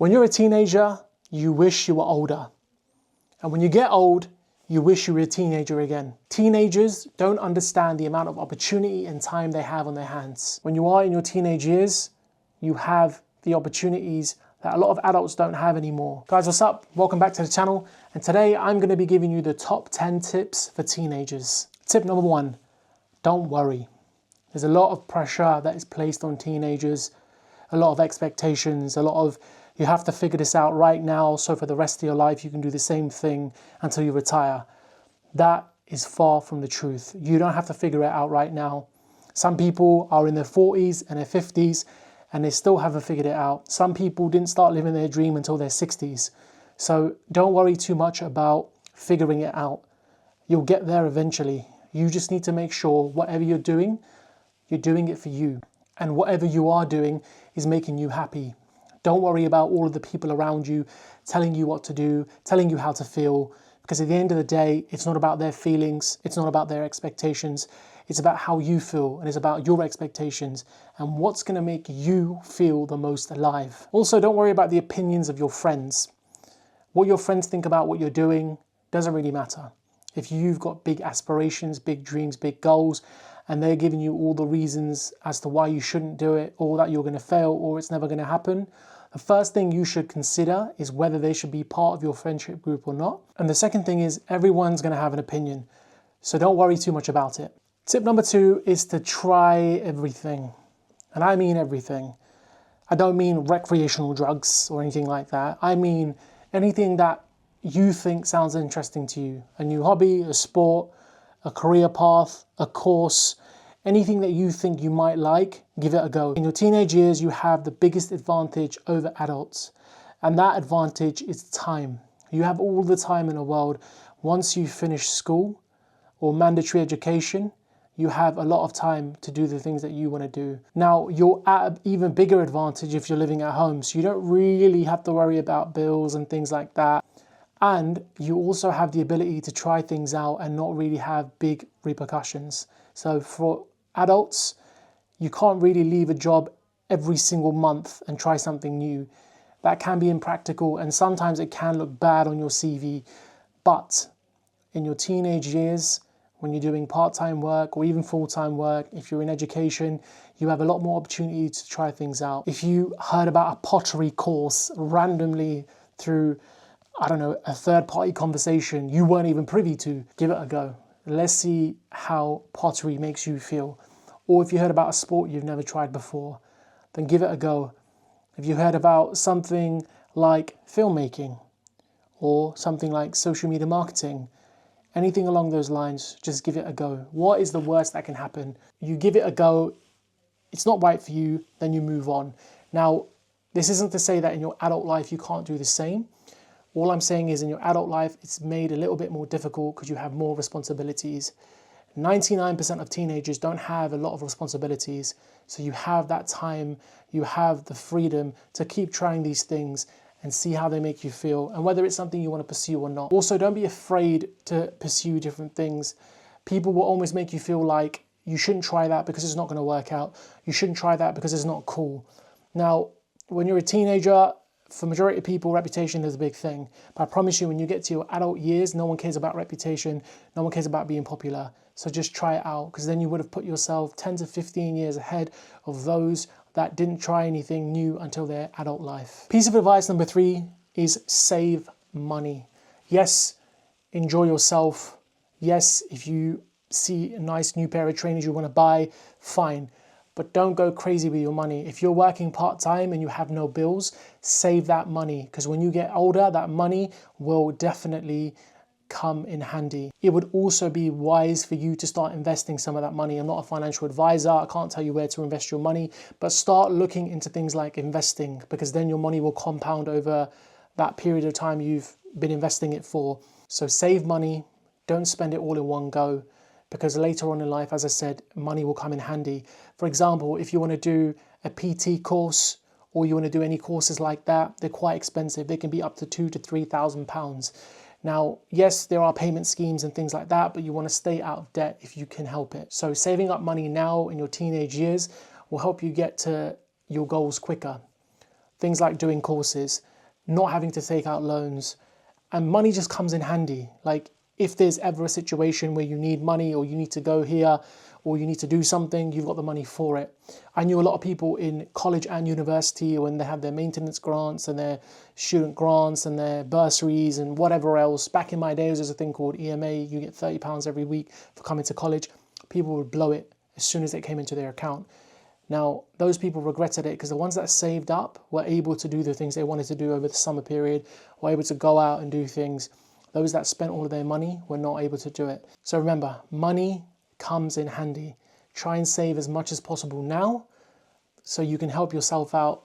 When you're a teenager, you wish you were older. And when you get old, you wish you were a teenager again. Teenagers don't understand the amount of opportunity and time they have on their hands. When you are in your teenage years, you have the opportunities that a lot of adults don't have anymore. Guys, what's up? Welcome back to the channel. And today I'm gonna be giving you the top 10 tips for teenagers. Tip number 1, don't worry. There's a lot of pressure that is placed on teenagers, a lot of expectations, a lot of you have to figure this out right now, so for the rest of your life you can do the same thing until you retire. That is far from the truth. You don't have to figure it out right now. Some people are in their 40s and their 50s and they still haven't figured it out. Some people didn't start living their dream until their 60s. So don't worry too much about figuring it out. You'll get there eventually. You just need to make sure whatever you're doing it for you. And whatever you are doing is making you happy. Don't worry about all of the people around you telling you what to do, telling you how to feel, because at the end of the day, it's not about their feelings, it's not about their expectations, it's about how you feel, and it's about your expectations and what's going to make you feel the most alive. Also, don't worry about the opinions of your friends. What your friends think about what you're doing doesn't really matter. If you've got big aspirations, big dreams, big goals, and they're giving you all the reasons as to why you shouldn't do it, or that you're going to fail, or it's never going to happen, the first thing you should consider is whether they should be part of your friendship group or not. And the second thing is everyone's going to have an opinion, so don't worry too much about it. Tip number 2 is to try everything. And I mean everything. I don't mean recreational drugs or anything like that. I mean anything that you think sounds interesting to you. A new hobby, a sport, a career path, a course, anything that you think you might like, give it a go. In your teenage years, you have the biggest advantage over adults, and that advantage is time. You have all the time in the world. Once you finish school or mandatory education, you have a lot of time to do the things that you want to do. Now, you're at an even bigger advantage if you're living at home, so you don't really have to worry about bills and things like that. And you also have the ability to try things out and not really have big repercussions. So for adults, you can't really leave a job every single month and try something new. That can be impractical, and sometimes it can look bad on your CV. But in your teenage years, when you're doing part-time work or even full-time work, if you're in education, you have a lot more opportunity to try things out. If you heard about a pottery course randomly through, I don't know, a third-party conversation you weren't even privy to, give it a go. Let's see how pottery makes you feel. Or if you heard about a sport you've never tried before, then give it a go. If you heard about something like filmmaking or something like social media marketing, anything along those lines, just give it a go. What is the worst that can happen? You give it a go, it's not right for you, then you move on. Now, this isn't to say that in your adult life you can't do the same. All I'm saying is in your adult life, it's made a little bit more difficult because you have more responsibilities. 99% of teenagers don't have a lot of responsibilities. So you have that time, you have the freedom to keep trying these things and see how they make you feel and whether it's something you want to pursue or not. Also, don't be afraid to pursue different things. People will always make you feel like you shouldn't try that because it's not going to work out. You shouldn't try that because it's not cool. Now, when you're a teenager, for majority of people, reputation is a big thing. But I promise you, when you get to your adult years, no one cares about reputation. No one cares about being popular. So just try it out, because then you would have put yourself 10 to 15 years ahead of those that didn't try anything new until their adult life. Piece of advice number 3 is save money. Yes, enjoy yourself. Yes, if you see a nice new pair of trainers you want to buy, fine. But don't go crazy with your money. If you're working part-time and you have no bills, save that money, because when you get older, that money will definitely come in handy. It would also be wise for you to start investing some of that money. I'm not a financial advisor. I can't tell you where to invest your money, but start looking into things like investing, because then your money will compound over that period of time you've been investing it for. So save money, don't spend it all in one go, because later on in life, as I said, money will come in handy. For example, if you want to do a PT course or you want to do any courses like that, they're quite expensive. They can be up to £2,000 to £3,000. Now, yes, there are payment schemes and things like that, but you want to stay out of debt if you can help it. So saving up money now in your teenage years will help you get to your goals quicker. Things like doing courses. not having to take out loans, and money just comes in handy. Like if there's ever a situation where you need money or you need to go here or you need to do something, you've got the money for it. I knew a lot of people in college and university when they have their maintenance grants and their student grants and their bursaries and whatever else. Back in my days, there's a thing called EMA. You get £30 every week for coming to college. People would blow it as soon as it came into their account. Now, those people regretted it because the ones that saved up were able to do the things they wanted to do over the summer period, were able to go out and do things. Those that spent all of their money were not able to do it. So remember, money comes in handy. Try and save as much as possible now so you can help yourself out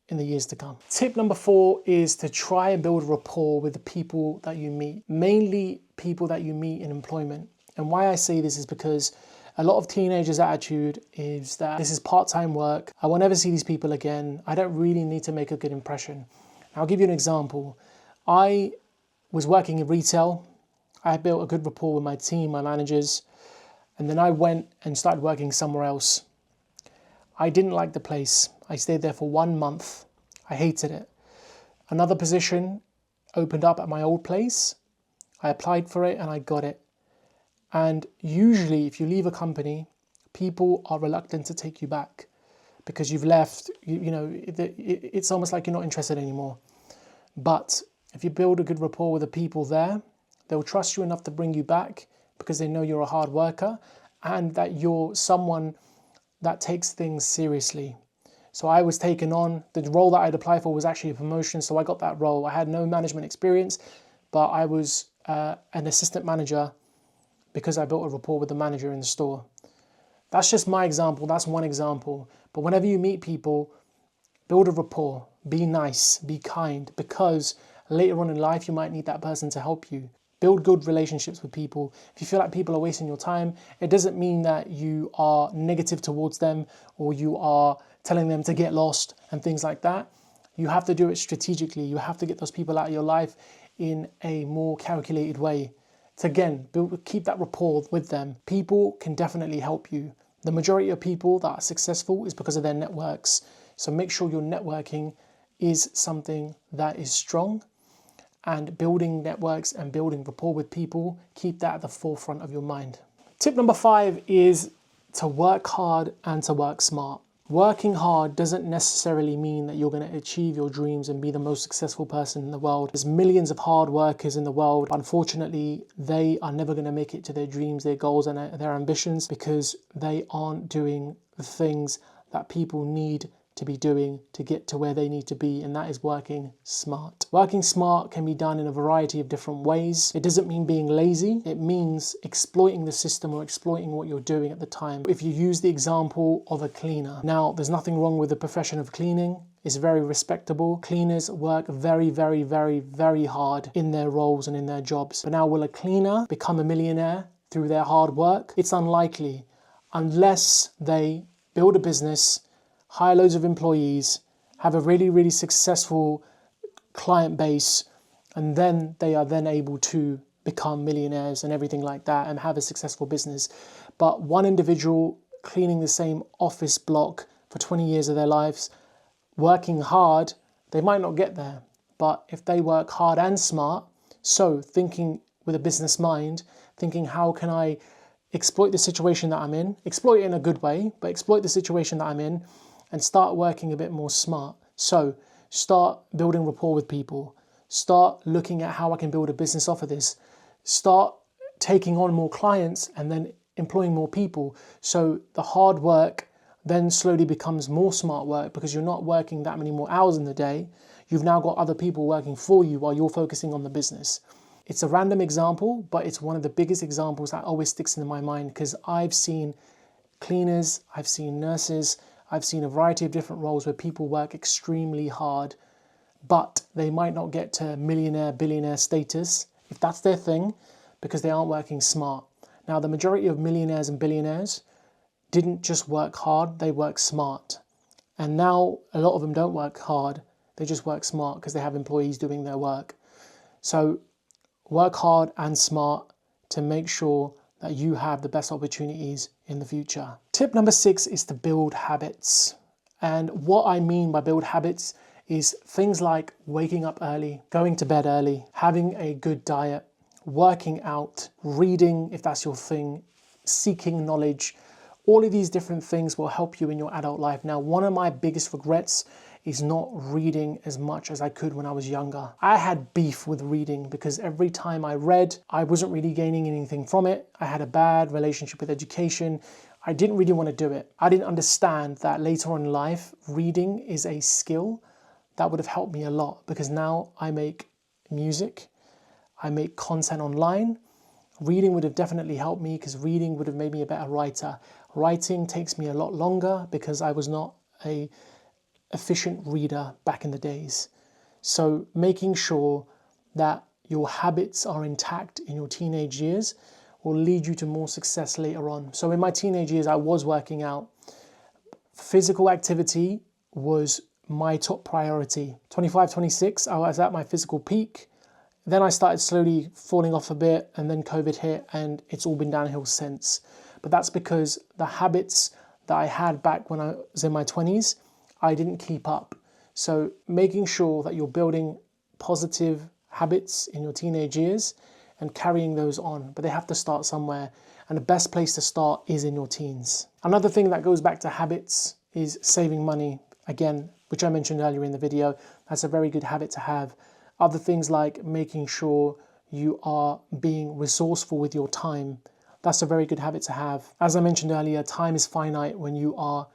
in the years to come. Tip number 4 is to try and build rapport with the people that you meet, mainly people that you meet in employment. And why I say this is because a lot of teenagers' attitude is that this is part-time work. I will never see these people again. I don't really need to make a good impression. I'll give you an example. I was working in retail. I built a good rapport with my team, my managers, and then I went and started working somewhere else. I didn't like the place. I stayed there for 1 month. I hated it. Another position opened up at my old place. I applied for it and I got it. And usually if you leave a company, people are reluctant to take you back because you've left, it's almost like you're not interested anymore. But if you build a good rapport with the people there, they'll trust you enough to bring you back because they know you're a hard worker and that you're someone that takes things seriously. So I was taken on. The role that I'd applied for was actually a promotion, so I got that role. I had no management experience, but I was an assistant manager because I built a rapport with the manager in the store. That's just my example. That's one example. But whenever you meet people, build a rapport. Be nice, be kind, because later on in life, you might need that person to help you. Build good relationships with people. If you feel like people are wasting your time, it doesn't mean that you are negative towards them or you are telling them to get lost and things like that. You have to do it strategically. You have to get those people out of your life in a more calculated way. To again, keep that rapport with them. People can definitely help you. The majority of people that are successful is because of their networks. So make sure your networking is something that is strong, and building networks and building rapport with people, keep that at the forefront of your mind. Tip number 5 is to work hard and to work smart. Working hard doesn't necessarily mean that you're going to achieve your dreams and be the most successful person in the world. There's millions of hard workers in the world. Unfortunately, they are never going to make it to their dreams, their goals, and their ambitions because they aren't doing the things that people need to be doing to get to where they need to be, and that is working smart. Working smart can be done in a variety of different ways. It doesn't mean being lazy. It means exploiting the system or exploiting what you're doing at the time. If you use the example of a cleaner. Now, there's nothing wrong with the profession of cleaning. It's very respectable. Cleaners work very, very, very, very hard in their roles and in their jobs. But now, will a cleaner become a millionaire through their hard work? It's unlikely unless they build a business, hire loads of employees, have a really, really successful client base, and then they are then able to become millionaires and everything like that and have a successful business. But one individual cleaning the same office block for 20 years of their lives, working hard, they might not get there. But if they work hard and smart, so thinking with a business mind, thinking how can I exploit the situation that I'm in, exploit it in a good way, but exploit the situation that I'm in, and start working a bit more smart. So start building rapport with people. Start looking at how I can build a business off of this. Start taking on more clients and then employing more people. So the hard work then slowly becomes more smart work because you're not working that many more hours in the day. You've now got other people working for you while you're focusing on the business. It's a random example, but it's one of the biggest examples that always sticks in my mind because I've seen cleaners, I've seen nurses, I've seen a variety of different roles where people work extremely hard, but they might not get to millionaire, billionaire status if that's their thing because they aren't working smart. Now, the majority of millionaires and billionaires didn't just work hard, they work smart. And now a lot of them don't work hard, they just work smart because they have employees doing their work. So work hard and smart to make sure that you have the best opportunities in the future. Tip number 6 is to build habits. And what I mean by build habits is things like waking up early, going to bed early, having a good diet, working out, reading if that's your thing, seeking knowledge. All of these different things will help you in your adult life. Now, one of my biggest regrets is not reading as much as I could when I was younger. I had beef with reading because every time I read, I wasn't really gaining anything from it. I had a bad relationship with education. I didn't really want to do it. I didn't understand that later on in life, reading is a skill that would have helped me a lot, because now I make music, I make content online. Reading would have definitely helped me, because reading would have made me a better writer. Writing takes me a lot longer because I was not an efficient reader back in the days. So making sure that your habits are intact in your teenage years will lead you to more success later on. So in my teenage years, I was working out. Physical activity was my top priority. 25, 26, I was at my physical peak. Then I started slowly falling off a bit, and then COVID hit, and it's all been downhill since. But that's because the habits that I had back when I was in my 20s, I didn't keep up. So making sure that you're building positive habits in your teenage years and carrying those on, but they have to start somewhere. And the best place to start is in your teens. Another thing that goes back to habits is saving money. Again, which I mentioned earlier in the video, that's a very good habit to have. Other things like making sure you are being resourceful with your time. That's a very good habit to have. As I mentioned earlier, time is finite when you are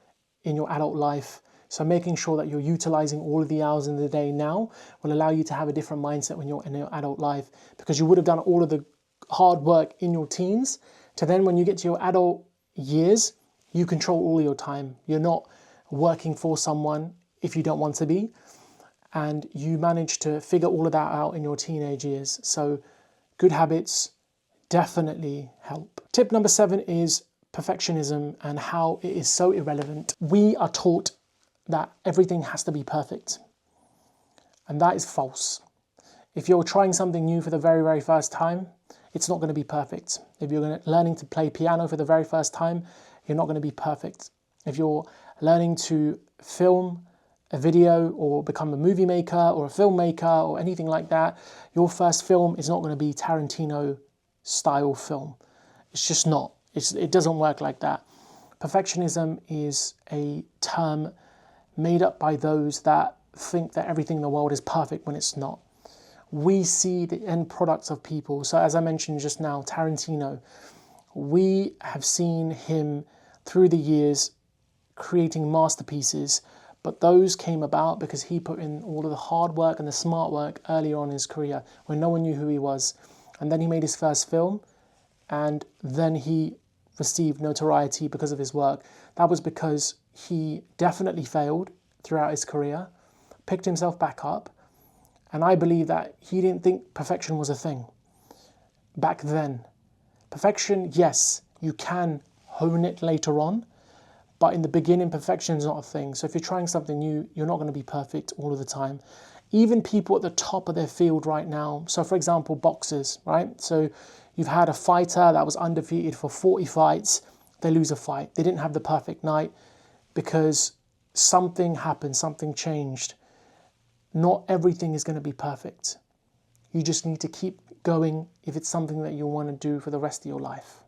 in your adult life. So making sure that you're utilizing all of the hours in the day now will allow you to have a different mindset when you're in your adult life, because you would have done all of the hard work in your teens to then when you get to your adult years, you control all your time. You're not working for someone if you don't want to be. And you manage to figure all of that out in your teenage years. So good habits definitely help. Tip number 7 is perfectionism and how it is so irrelevant. We are taught that everything has to be perfect. And that is false. If you're trying something new for the very, very first time, it's not going to be perfect. If you're learning to play piano for the very first time, you're not going to be perfect. If you're learning to film a video or become a movie maker or a filmmaker or anything like that, your first film is not going to be Tarantino style film. It's just not. It doesn't work like that. Perfectionism is a term made up by those that think that everything in the world is perfect when it's not. We see the end products of people. So as I mentioned just now, Tarantino, we have seen him through the years creating masterpieces, but those came about because he put in all of the hard work and the smart work earlier on in his career when no one knew who he was. And then he made his first film, and then he received notoriety because of his work. That was because he definitely failed throughout his career, picked himself back up, and I believe that he didn't think perfection was a thing back then. Perfection, yes, you can hone it later on, but in the beginning, perfection is not a thing. So if you're trying something new, you're not going to be perfect all of the time. Even people at the top of their field right now, so for example, boxers, right? So you've had a fighter that was undefeated for 40 fights, they lose a fight. They didn't have the perfect night because something happened, something changed. Not everything is going to be perfect. You just need to keep going if it's something that you want to do for the rest of your life.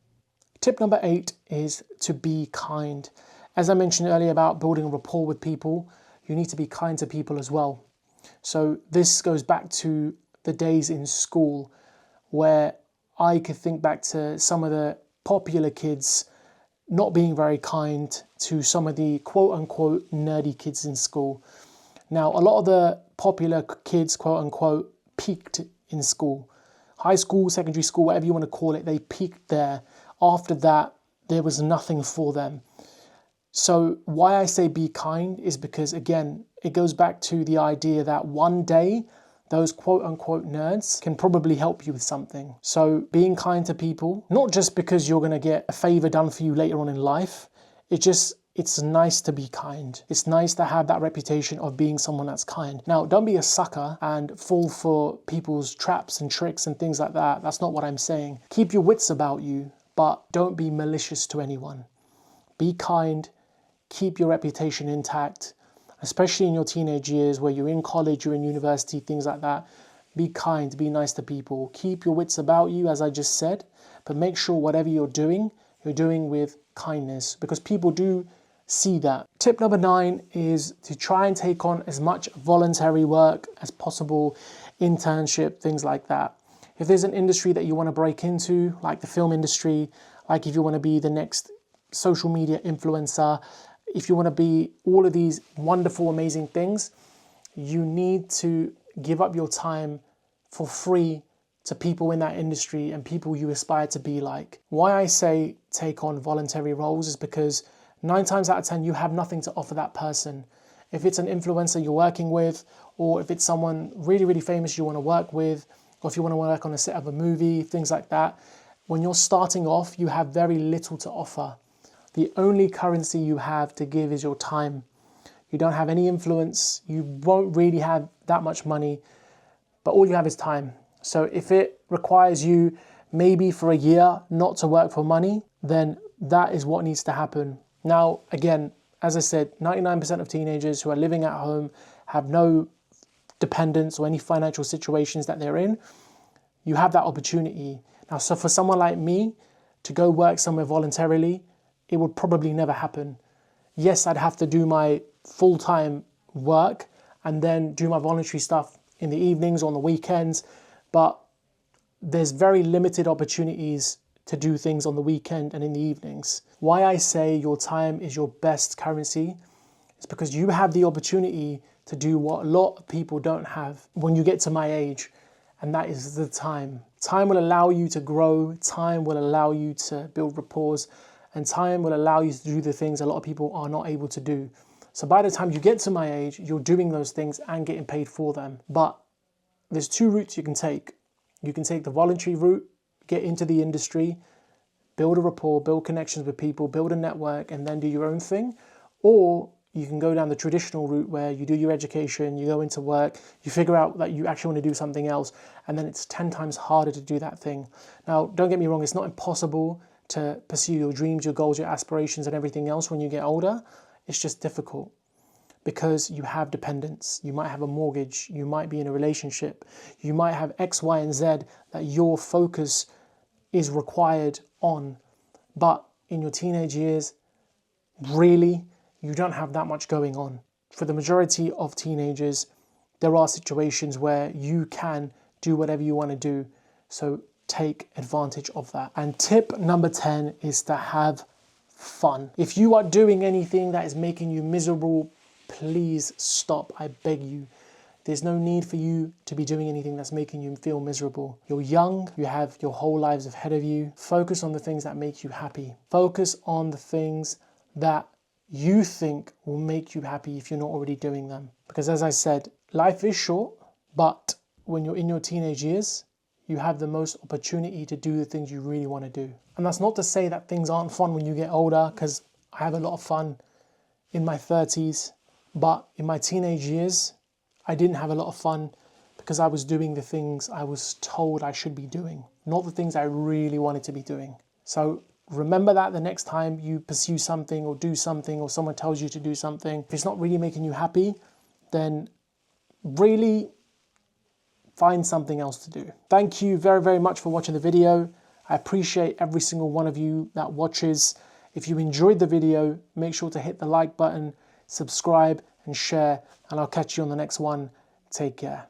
Tip number 8 is to be kind. As I mentioned earlier about building rapport with people, you need to be kind to people as well. So this goes back to the days in school where I could think back to some of the popular kids not being very kind to some of the quote-unquote nerdy kids in school. Now, a lot of the popular kids, quote-unquote, peaked in school. High school, secondary school, whatever you want to call it, they peaked there. After that, there was nothing for them. So why I say be kind is because, again, it goes back to the idea that one day those quote-unquote nerds can probably help you with something. So being kind to people, not just because you're going to get a favor done for you later on in life, it's nice to be kind. It's nice to have that reputation of being someone that's kind. Now, don't be a sucker and fall for people's traps and tricks and things like that. That's not what I'm saying. Keep your wits about you, but don't be malicious to anyone. Be kind, keep your reputation intact, especially in your teenage years where you're in college, you're in university, things like that. Be kind, be nice to people. Keep your wits about you, as I just said, but make sure whatever you're doing with kindness, because people do see that. Tip number 9 is to try and take on as much voluntary work as possible, internship, things like that. If there's an industry that you want to break into, like the film industry, like if you want to be the next social media influencer, if you want to be all of these wonderful, amazing things, you need to give up your time for free to people in that industry and people you aspire to be like. Why I say take on voluntary roles is because 9 times out of 10, you have nothing to offer that person. If it's an influencer you're working with, or if it's someone really, really famous you want to work with, or if you want to work on a set of a movie, things like that, when you're starting off, you have very little to offer. The only currency you have to give is your time. You don't have any influence, you won't really have that much money, but all you have is time. So if it requires you maybe for a year not to work for money, then that is what needs to happen. Now, again, as I said, 99% of teenagers who are living at home have no dependents or any financial situations that they're in. You have that opportunity. Now, so for someone like me to go work somewhere voluntarily, it would probably never happen. Yes, I'd have to do my full-time work and then do my voluntary stuff in the evenings, on the weekends, but there's very limited opportunities to do things on the weekend and in the evenings. Why I say your time is your best currency is because you have the opportunity to do what a lot of people don't have when you get to my age, and that is the time. Time will allow you to grow, time will allow you to build rapport, and time will allow you to do the things a lot of people are not able to do. So by the time you get to my age, you're doing those things and getting paid for them. But there's 2 routes you can take. You can take the voluntary route, get into the industry, build a rapport, build connections with people, build a network, and then do your own thing. Or you can go down the traditional route where you do your education, you go into work, you figure out that you actually want to do something else, and then it's 10 times harder to do that thing. Now, don't get me wrong, it's not impossible to pursue your dreams, your goals, your aspirations, and everything else when you get older. It's just difficult because you have dependents. You might have a mortgage, you might be in a relationship, you might have X, Y, and Z that your focus is required on. But in your teenage years, really, you don't have that much going on. For the majority of teenagers, there are situations where you can do whatever you want to do. So take advantage of that. And tip number 10 is to have fun. If you are doing anything that is making you miserable, please stop, I beg you. There's no need for you to be doing anything that's making you feel miserable. You're young, you have your whole lives ahead of you. Focus on the things that make you happy. Focus on the things that you think will make you happy if you're not already doing them. Because as I said, life is short, but when you're in your teenage years, you have the most opportunity to do the things you really want to do. And that's not to say that things aren't fun when you get older, because I have a lot of fun in my 30s, but in my teenage years, I didn't have a lot of fun because I was doing the things I was told I should be doing, not the things I really wanted to be doing. So remember that the next time you pursue something or do something or someone tells you to do something, if it's not really making you happy, then really find something else to do. Thank you very, very much for watching the video. I appreciate every single one of you that watches. If you enjoyed the video, make sure to hit the like button, subscribe and share, and I'll catch you on the next one. Take care.